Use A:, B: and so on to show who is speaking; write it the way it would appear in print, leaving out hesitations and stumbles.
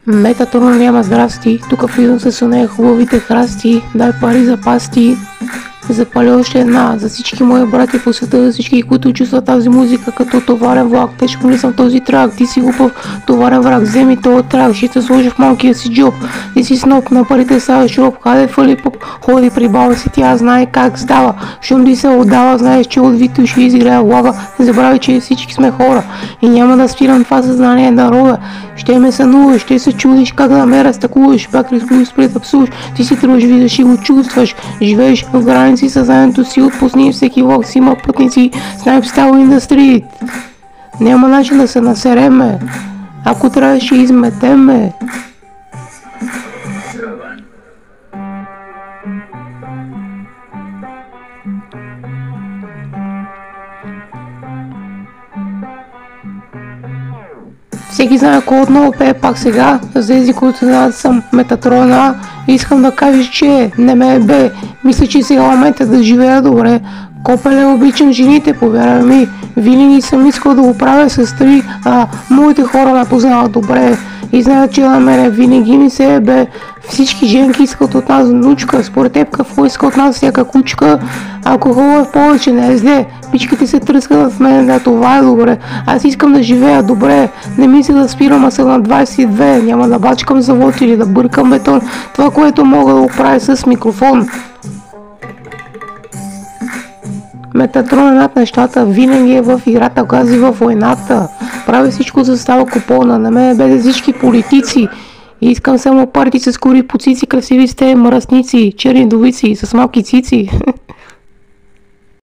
A: Метатрон няма здрасти, тук влизам с нея хубавите храсти, дай пари за пасти. Запаля още една за всички мои брати по света, за всички, които чувстват тази музика като товарен влак. Тежко не съм този трак, ти си глупав товарен враг, вземи този трак, ще се сложи в малкия си джоб. Ти си сноп, на парите са шуроп, хаде фалипоп, ходи при баба си, тя знае как става. Щом ти се отдава, знаеш, че от Вито ще изгрее лава. Не забравяй, че всички сме хора и няма да спирам това съзнание на рода. Ще ме сънуваш, ще се чудиш как да ме разтакуваш, пак рискуваш пред да псуваш, ти си тръгваш, виждаш и го чувстваш, живееш в граници, съзнанието си отпусни, всеки влог си има пътници, Снайп Стайл Индустрии. Няма начин да се насереме, ако трябва ще изметеме. Всеки знае кой отново пее пак сега, за тези, които знаят съм Метатрона. Искам да кажеш, че не ме бе. Мисля, че сега момент е да живея добре. Копеле, обичам жените, повярвай ми. Винаги съм искал да го правя с три, моите хора ме познават добре и знаят, че на мене винаги ми се е бе. Всички женки искат от нас внучка, според теб какво иска от нас всяка кучка? Алкохол е повече, не е зле. Пичките се тръскат в мен, да това е добре. Аз искам да живея добре, не мисля да спирам, а съм на 22. Няма да бачкам завод или да бъркам бетон. Това, което мога да го правя с микрофон. Метатрон над нещата, винаги е в играта, гази във войната. Прави всичко за да става купона, на мен бе всички политици. И искам само парти с кори по цици, красиви сте мръсници, черни довици с малки цици.